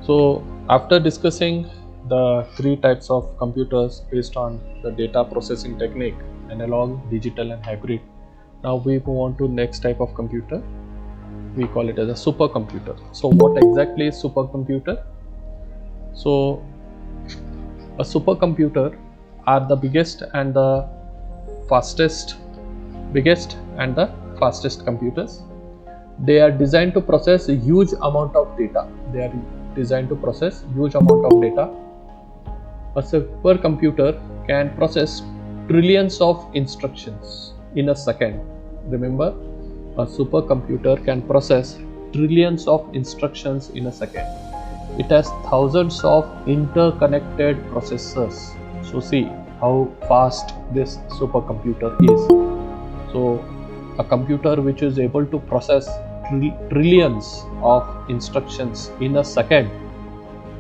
So after discussing the three types of computers based on the data processing technique, analog, digital and hybrid, now we move on to next type of computer. We call it as a supercomputer. So what exactly is supercomputer? So a supercomputer are the biggest and the fastest computers. They are designed to process a huge amount of data. A supercomputer can process trillions of instructions in a second. Remember, a supercomputer can process trillions of instructions in a second. It has thousands of interconnected processors. So see how fast this supercomputer is. So a computer which is able to process trillions of instructions in a second.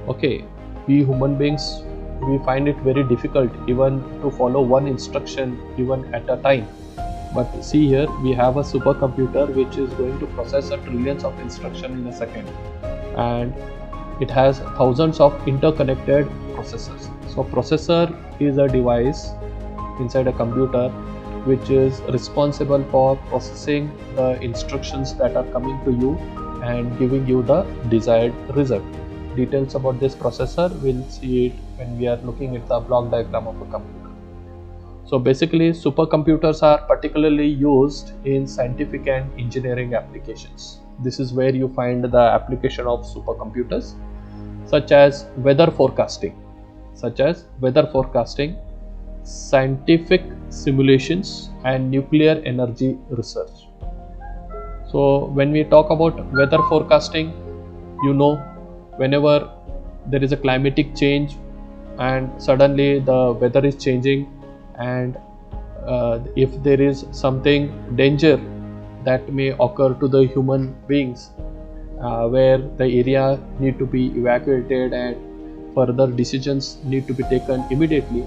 Okay, we human beings, we find it very difficult even to follow one instruction even at a time. But see here, we have a supercomputer which is going to process a trillions of instructions in a second, and it has thousands of interconnected processors. So processor is a device inside a computer which is responsible for processing the instructions that are coming to you and giving you the desired result. Details about this processor, we'll see it when we are looking at the block diagram of a computer. So basically, supercomputers are particularly used in scientific and engineering applications. This is where you find the application of supercomputers, such as weather forecasting, scientific simulations and nuclear energy research. So when we talk about weather forecasting, whenever there is a climatic change and suddenly the weather is changing, and if there is something danger that may occur to the human beings, where the area need to be evacuated and further decisions need to be taken immediately,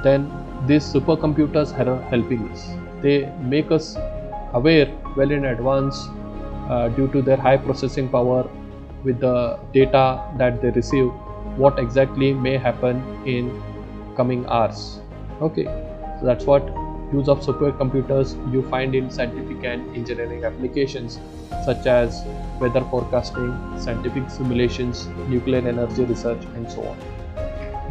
then these supercomputers are helping us. They make us aware well in advance due to their high processing power with the data that they receive, what exactly may happen in coming hours. Okay, so that's what use of supercomputers you find in scientific and engineering applications such as weather forecasting, scientific simulations, nuclear energy research and so on.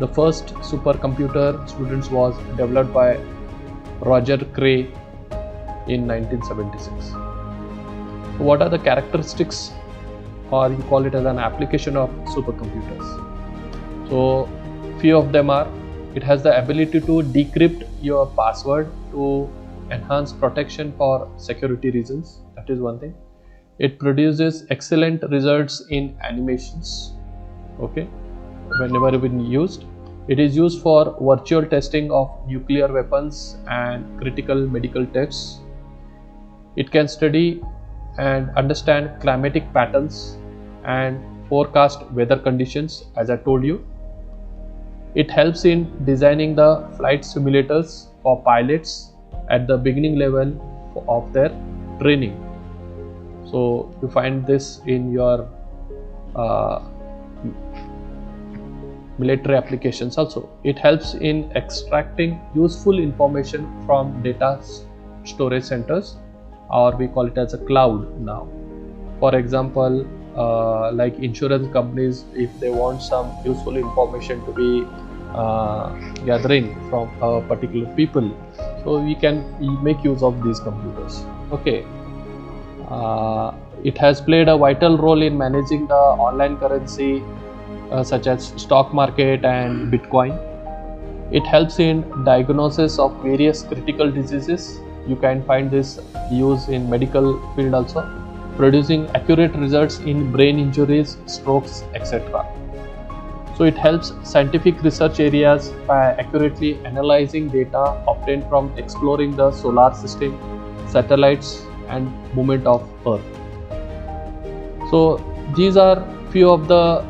The first supercomputer, students, was developed by Roger Cray in 1976. What are the characteristics, or you call it as an application of supercomputers? So few of them are: it has the ability to decrypt your password to enhance protection for security reasons. That is one thing. It produces excellent results in animations. Okay, whenever been used. It is used for virtual testing of nuclear weapons and critical medical tests. It can study and understand climatic patterns and forecast weather conditions, as I told you. It helps in designing the flight simulators for pilots at the beginning level of their training. So you find this in your military applications also. It helps in extracting useful information from data storage centers, or we call it as a cloud now. For example, like insurance companies, if they want some useful information to be gathering from a particular people, so we can make use of these computers. Okay, it has played a vital role in managing the online currency such as stock market and Bitcoin. It helps in diagnosis of various critical diseases. You can find this use in medical field also, producing accurate results in brain injuries, strokes, etc. So it helps scientific research areas by accurately analyzing data obtained from exploring the solar system, satellites and movement of Earth. So these are few of the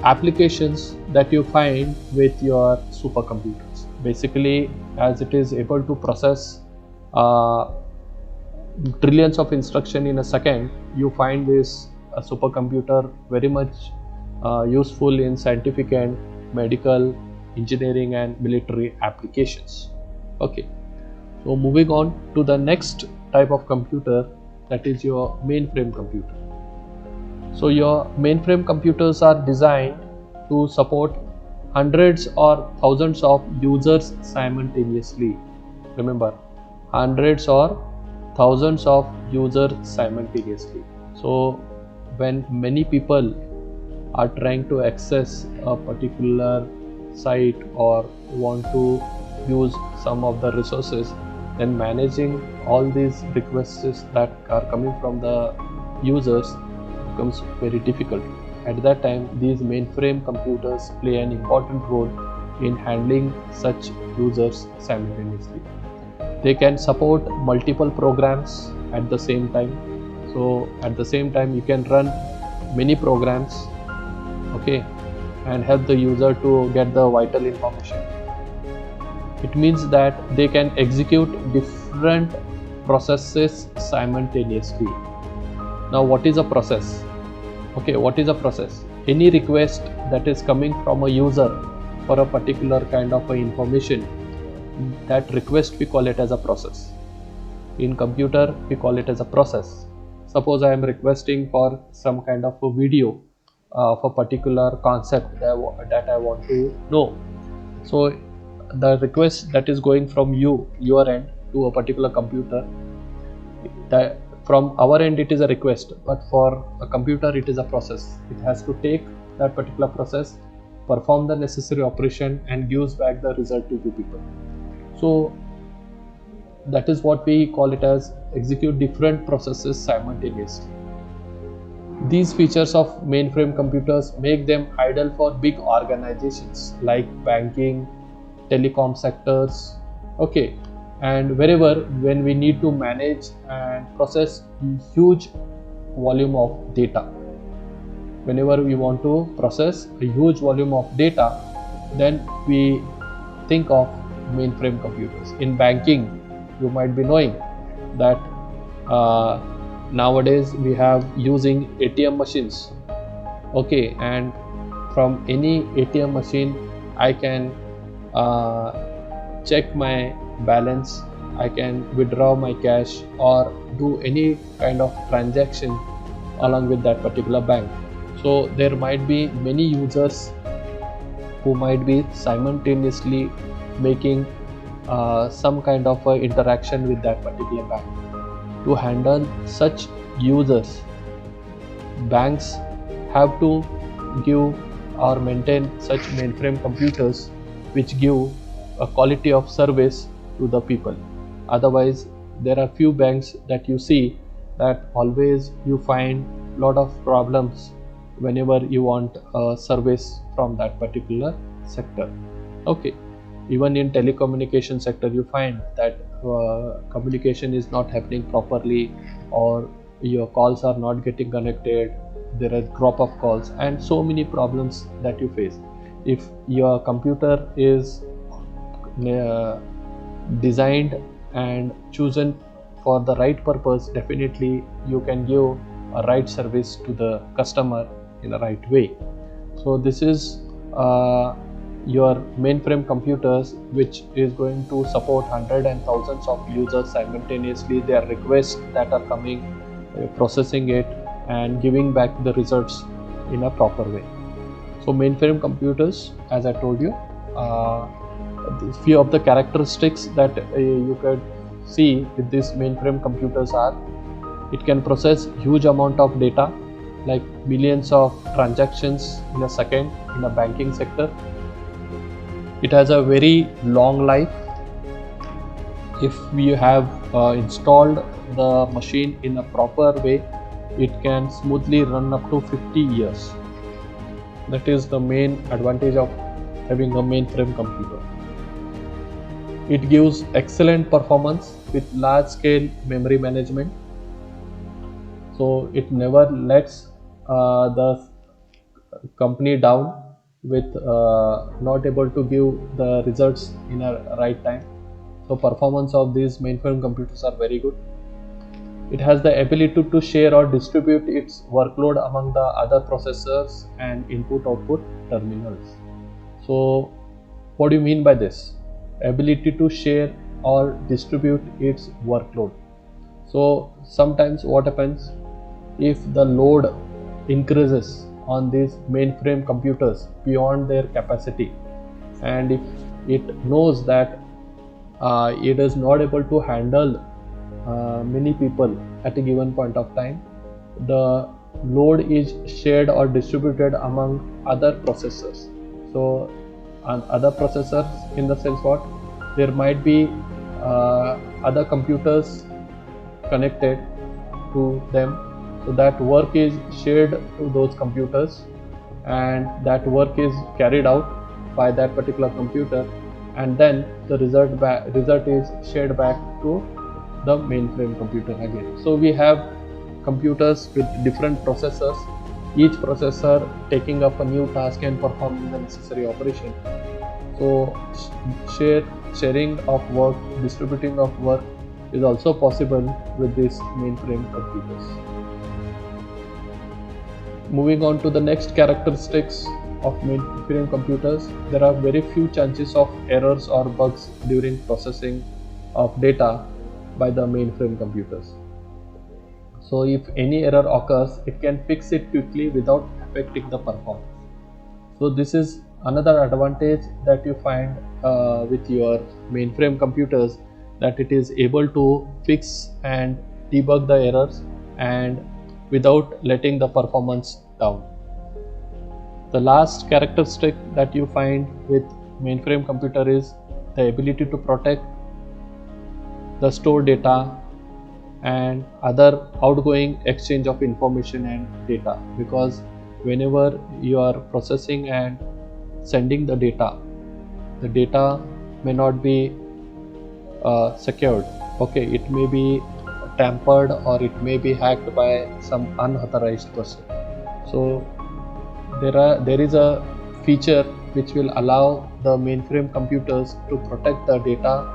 applications that you find with your supercomputers. Basically, as it is able to process trillions of instructions in a second, you find this supercomputer very much useful in scientific and medical, engineering and military applications. Okay, so moving on to the next type of computer, that is your mainframe computer. So your mainframe computers are designed to support hundreds or thousands of users simultaneously. Remember, hundreds or thousands of users simultaneously. So when many people are trying to access a particular site or want to use some of the resources, then managing all these requests that are coming from the users becomes very difficult. At that time, these mainframe computers play an important role in handling such users simultaneously. They can support multiple programs at the same time. So at the same time, you can run many programs, okay, and help the user to get the vital information. It means that they can execute different processes simultaneously. Now, what is a process? Okay, what is a process? Any request that is coming from a user for a particular kind of information, that request we call it as a process. In computer, we call it as a process. Suppose I am requesting for some kind of a video of a particular concept that I want to know. So the request that is going from your end to a particular computer, that from our end it is a request, but for a computer it is a process. It has to take that particular process, perform the necessary operation and gives back the result to you people. So that is what we call it as execute different processes simultaneously. These features of mainframe computers make them ideal for big organizations like banking, telecom sectors, okay, and wherever when we need to manage and process huge volume of data. Whenever we want to process a huge volume of data, then we think of mainframe computers. In banking, you might be knowing that nowadays we have using ATM machines, okay, and from any ATM machine I can check my balance, I can withdraw my cash or do any kind of transaction along with that particular bank. So there might be many users who might be simultaneously making some kind of interaction with that particular bank. To handle such users, banks have to give or maintain such mainframe computers which give a quality of service to the people. Otherwise, there are few banks that you see that always you find lot of problems whenever you want a service from that particular sector. Okay, even in telecommunication sector you find that communication is not happening properly, or your calls are not getting connected, there are drop of calls and so many problems that you face. If your computer is designed and chosen for the right purpose, definitely you can give a right service to the customer in a right way. So this is your mainframe computers, which is going to support hundreds and thousands of users simultaneously, their requests that are coming, processing it and giving back the results in a proper way. So mainframe computers, as I told you, few of the characteristics that you could see with these mainframe computers are: it can process huge amount of data, like millions of transactions in a second in a banking sector. It has a very long life. If we have installed the machine in a proper way, it can smoothly run up to 50 years. That is the main advantage of having a mainframe computer. It gives excellent performance with large scale memory management. So it never lets the company down with not able to give the results in a right time. So performance of these mainframe computers are very good. It has the ability to share or distribute its workload among the other processors and input-output terminals. So what do you mean by this? Ability to share or distribute its workload. So sometimes what happens, if the load increases on these mainframe computers beyond their capacity, and if it knows that it is not able to handle many people at a given point of time, the load is shared or distributed among other processors. So on other processors, in the sense what, there might be other computers connected to them, so that work is shared to those computers, and that work is carried out by that particular computer, and then the result is shared back to the mainframe computer again. So we have computers with different processors, each processor taking up a new task and performing the necessary operation. So sharing of work, distributing of work is also possible with these mainframe computers. Moving on to the next characteristics of mainframe computers, there are very few chances of errors or bugs during processing of data by the mainframe computers. So if any error occurs, it can fix it quickly without affecting the performance. So this is another advantage that you find with your mainframe computers, that it is able to fix and debug the errors and without letting the performance down. The last characteristic that you find with mainframe computer is the ability to protect the stored data and other outgoing exchange of information and data, because whenever you are processing and sending the data may not be secured. Okay, it may be tampered or it may be hacked by some unauthorized person. So there is a feature which will allow the mainframe computers to protect the data,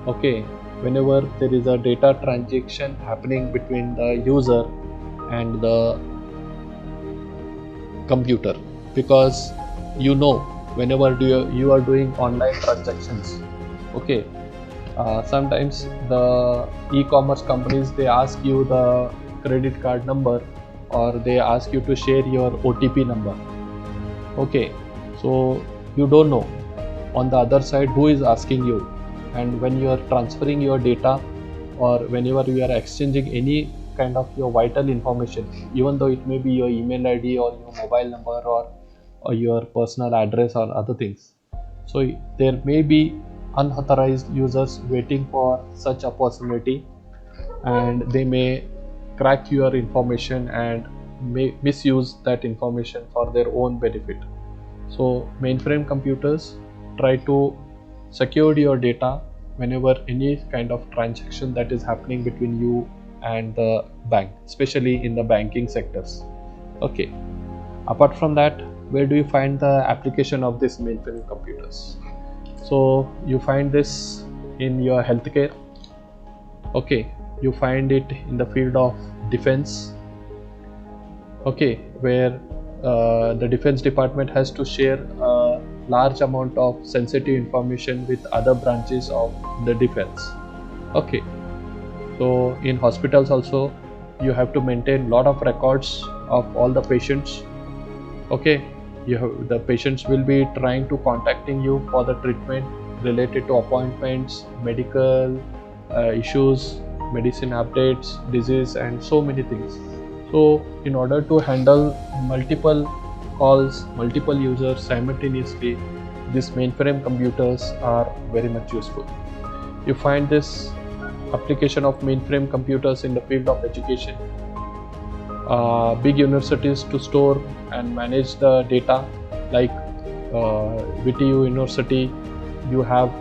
okay, whenever there is a data transaction happening between the user and the computer, because whenever you are doing online transactions, okay, sometimes the e-commerce companies, they ask you the credit card number, or they ask you to share your OTP number. Okay, so you don't know on the other side who is asking you, and when you are transferring your data or whenever you are exchanging any kind of your vital information, even though it may be your email ID or your mobile number or your personal address or other things, so there may be unauthorized users waiting for such opportunity, and they may crack your information and may misuse that information for their own benefit. So mainframe computers try to secure your data whenever any kind of transaction that is happening between you and the bank, especially in the banking sectors. Okay, apart from that, where do you find the application of these mainframe computers? So you find this in your healthcare. Okay, you find it in the field of defense. Okay, where the defense department has to share a large amount of sensitive information with other branches of the defense. Okay, so in hospitals also, you have to maintain lot of records of all the patients. Okay, the patients will be trying to contacting you for the treatment related to appointments, medical issues, medicine updates, disease, and so many things. So in order to handle multiple calls, multiple users simultaneously, these mainframe computers are very much useful. You find this application of mainframe computers in the field of education. Big universities to store and manage the data, like VTU University, you have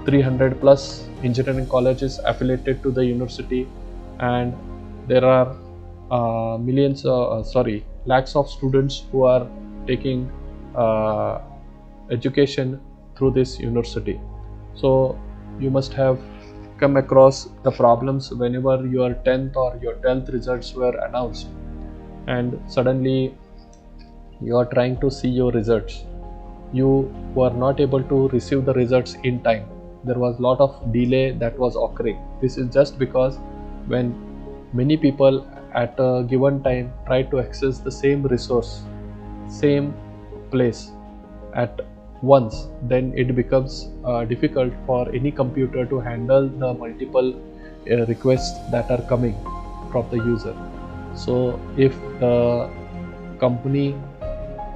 300 plus engineering colleges affiliated to the university, and there are lakhs of students who are taking education through this university. So you must have come across the problems whenever your 10th or your 12th results were announced, and suddenly you are trying to see your results. You were not able to receive the results in time. There was a lot of delay that was occurring. This is just because when many people at a given time try to access the same resource, same place at once, then it becomes difficult for any computer to handle the multiple requests that are coming from the user. So if the company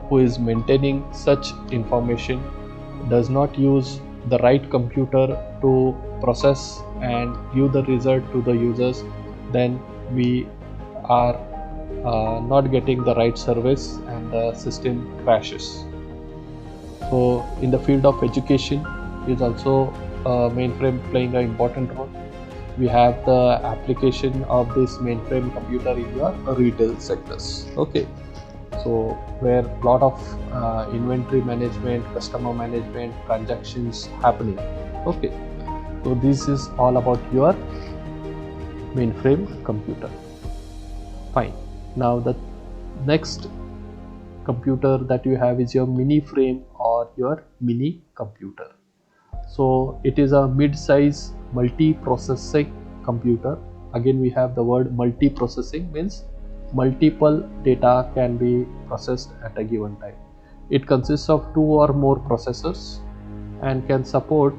who is maintaining such information does not use the right computer to process and give the result to the users, then we are not getting the right service and the system crashes. So in the field of education is also mainframe playing an important role. We have the application of this mainframe computer in your retail sectors. Okay, so where a lot of inventory management, customer management, transactions happening. Okay, so this is all about your mainframe computer. Fine. Now the next computer that you have is your mini frame or your mini computer. So it is a mid-size multi-processing computer. Again, we have the word multi-processing, means multiple data can be processed at a given time. It consists of 2 or more processors and can support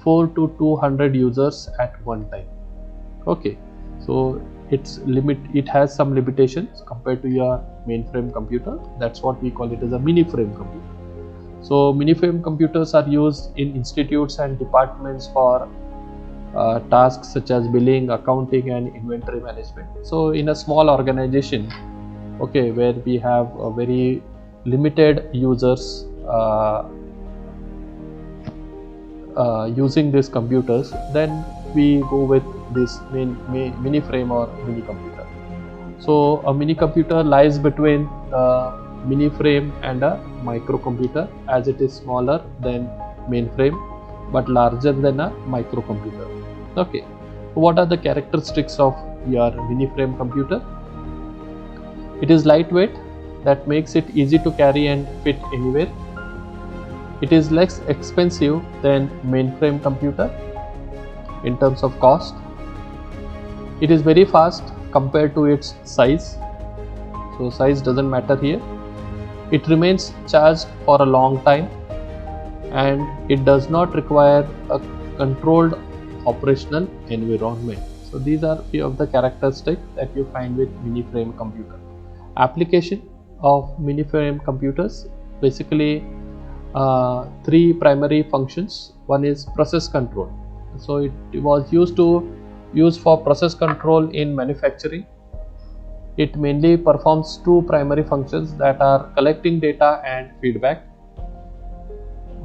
4 to 200 users at one time. Okay, so it has some limitations compared to your mainframe computer. That's what we call it as a mini frame computer. So mini frame computers are used in institutes and departments for tasks such as billing, accounting and inventory management. So in a small organization, okay, where we have a very limited users using these computers, then we go with this mini frame or mini computer. So a mini computer lies between the mini frame and a microcomputer, as it is smaller than mainframe but larger than a microcomputer. Okay, so what are the characteristics of your mini frame computer? It is lightweight, that makes it easy to carry and fit anywhere. It is less expensive than mainframe computer in terms of cost. It is very fast compared to its size, so size doesn't matter here. It remains charged for a long time, and it does not require a controlled operational environment. So these are few of the characteristics that you find with mini frame computer. Application of mini frame computers, basically 3 primary functions. One is process control. So it was used for process control in manufacturing. It mainly performs 2 primary functions, that are collecting data and feedback.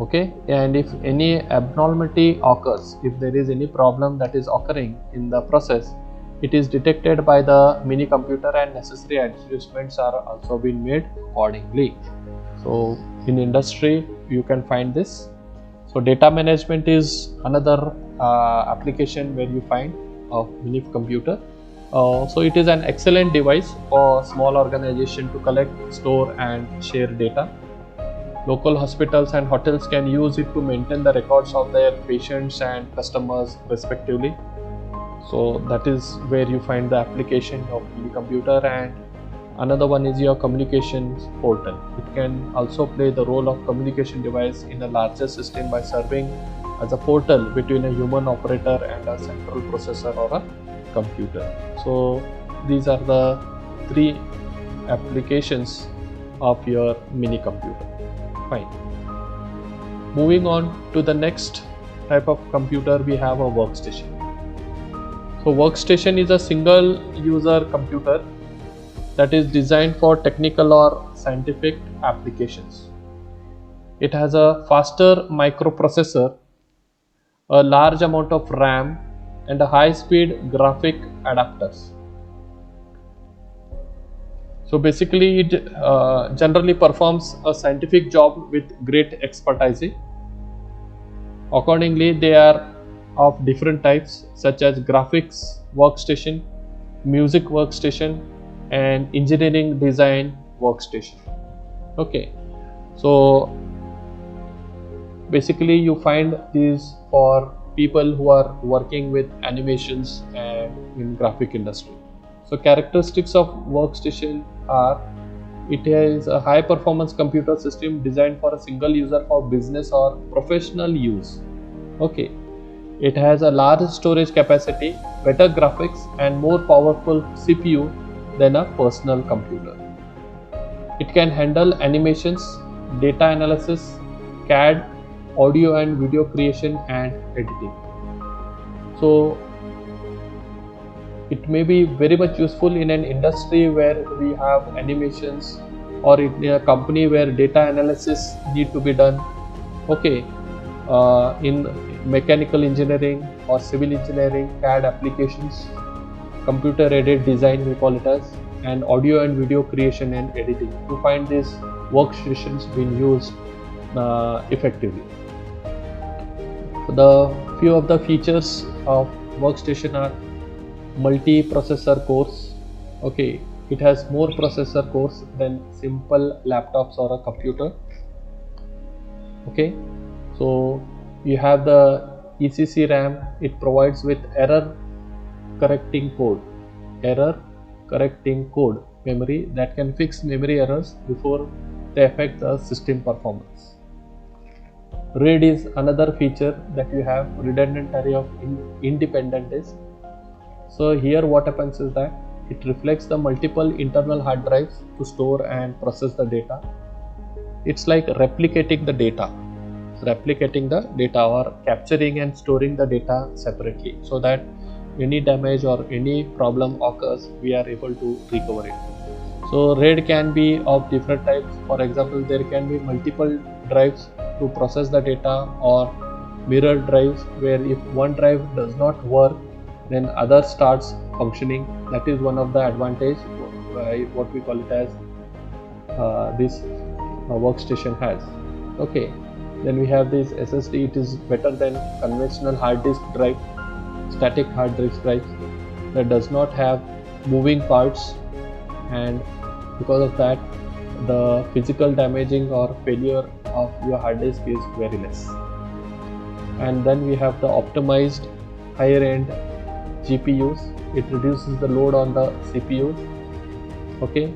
Okay, and if any abnormality occurs, if there is any problem that is occurring in the process, it is detected by the mini computer and necessary adjustments are also being made accordingly. So in industry you can find this. So data management is another application where you find a mini computer. So it is an excellent device for small organization to collect, store and share data. Local hospitals and hotels can use it to maintain the records of their patients and customers respectively. So that is where you find the application of mini computer. And another one is your communications portal. It can also play the role of communication device in a larger system by serving as a portal between a human operator and a central processor or a computer. So these are the 3 applications of your mini computer. Fine. Moving on to the next type of computer, we have a workstation. So workstation is a single user computer that is designed for technical or scientific applications. It has a faster microprocessor, a large amount of RAM and a high-speed graphic adapters. So basically it generally performs a scientific job with great expertise. Accordingly, they are of different types such as graphics workstation, music workstation, and engineering design workstation. Okay, so basically you find these for people who are working with animations and in graphic industry. So characteristics of workstation are: it is a high performance computer system designed for a single user for business or professional use. Okay, it has a large storage capacity, better graphics, and more powerful CPU than a personal computer. It can handle animations, data analysis, CAD, audio and video creation, and editing. So it may be very much useful in an industry where we have animations, or in a company where data analysis need to be done. Okay, in mechanical engineering or civil engineering, CAD applications, computer aided design we call it as, and audio and video creation and editing. You find these workstations being used effectively. The few of the features of workstation are multi-processor cores. Okay, it has more processor cores than simple laptops or a computer. Okay, so you have the ECC RAM. It provides with error correcting code memory that can fix memory errors before they affect the system performance. RAID is another feature that you have, redundant array of independent disk. So here what happens is that it reflects the multiple internal hard drives to store and process the data. It's like replicating the data or capturing and storing the data separately, so that any damage or any problem occurs, we are able to recover it. So RAID can be of different types. For example, there can be multiple drives to process the data, or mirror drives, where if one drive does not work, then other starts functioning. That is one of the advantage what we call it as this workstation has. Okay, then we have this SSD. It is better than conventional hard disk drive, static hard disk drive, that does not have moving parts, and because of that the physical damaging or failure of your hard disk is very less. And then we have the optimized higher end GPUs. It reduces the load on the CPU. Okay,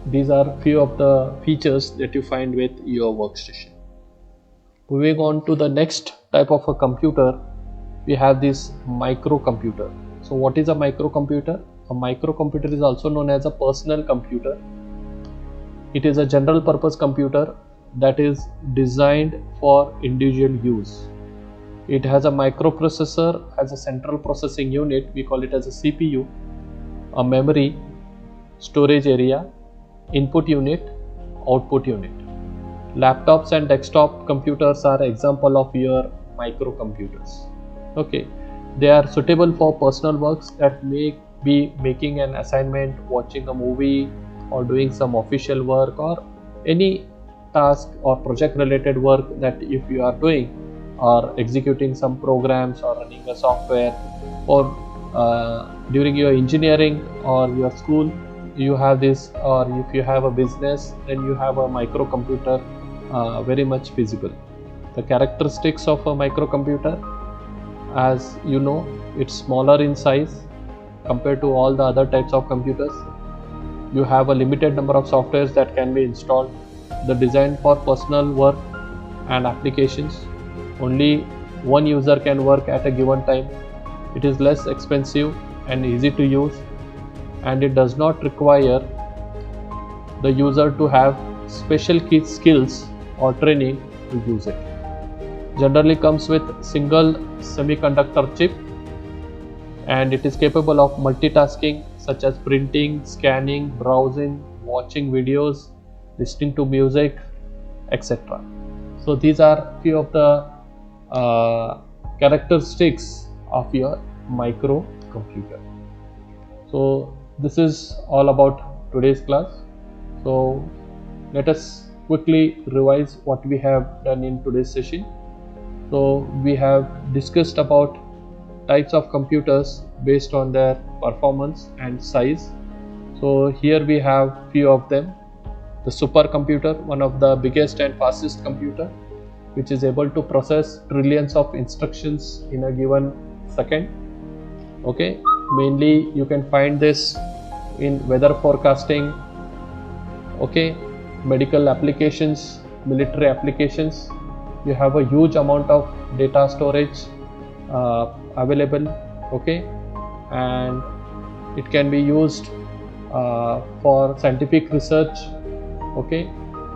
these are few of the features that you find with your workstation. Moving on to the next type of a computer, we have this microcomputer. So what is a microcomputer? A microcomputer is also known as a personal computer. It is a general purpose computer that is designed for individual use. It has a microprocessor as a central processing unit, we call it as a CPU, a memory, storage area, input unit, output unit. Laptops and desktop computers are example of your microcomputers. Okay, they are suitable for personal works, that may be making an assignment, watching a movie, or doing some official work, or any task or project related work that if you are doing, or executing some programs or running a software, or during your engineering or your school you have this, or if you have a business, then you have a microcomputer very much feasible. The characteristics of a microcomputer, as you know, it's smaller in size compared to all the other types of computers. You have a limited number of softwares that can be installed. The design for personal work and applications. Only one user can work at a given time. It is less expensive and easy to use, and it does not require the user to have special skills or training to use it. Generally comes with single semiconductor chip, and it is capable of multitasking such as printing, scanning, browsing, watching videos, listening to music, etc. So these are few of the characteristics of your microcomputer. So this is all about today's class. So let us quickly revise what we have done in today's session. So we have discussed about types of computers based on their performance and size. So here we have few of them. The supercomputer, one of the biggest and fastest computer, which is able to process trillions of instructions in a given second. Okay, mainly you can find this in weather forecasting, okay, medical applications, military applications. You have a huge amount of data storage available, okay, and it can be used for scientific research, okay,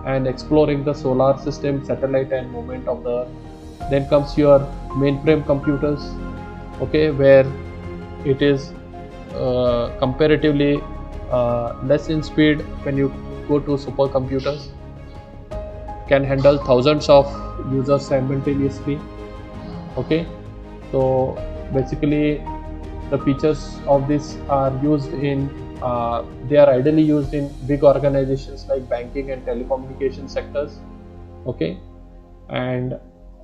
and exploring the solar system, satellite and movement of the earth. Then comes your mainframe computers, okay, where it is comparatively less in speed. When you go to supercomputers, can handle thousands of users simultaneously, okay. So basically the features of this are used in they are ideally used in big organizations like banking and telecommunication sectors, okay. And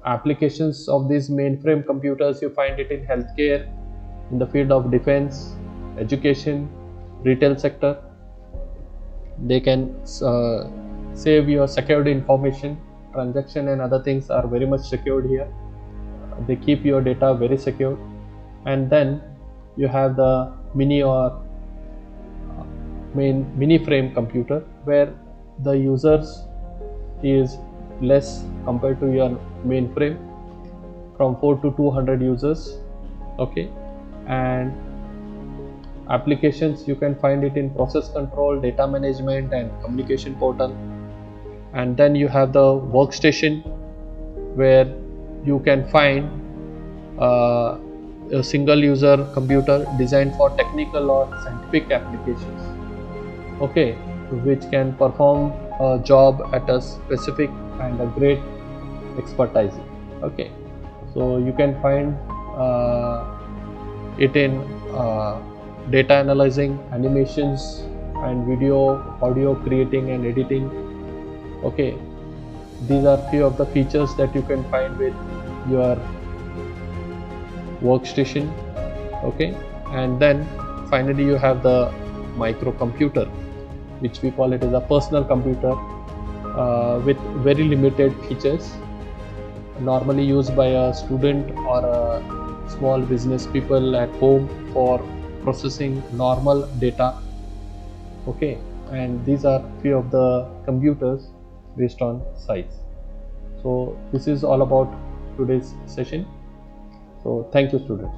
applications of these mainframe computers, you find it in healthcare, in the field of defense, education, retail sector. They can save your secured information. Transaction and other things are very much secured here. They keep your data very secure. And then you have the mini or mini frame computer, where the users is less compared to your mainframe, from 4 to 200 users, okay. And applications, you can find it in process control, data management and communication portal. And then you have the workstation, where you can find a single user computer designed for technical or scientific applications, okay, which can perform a job at a specific and a great expertise, okay. So you can find it in data analyzing, animations and video, audio creating and editing, okay. These are few of the features that you can find with your workstation, okay. And then finally you have the microcomputer, which we call it as a personal computer with very limited features, normally used by a student or a small business people at home for processing normal data, okay. And these are few of the computers based on size. So this is all about today's session. So thank you, students.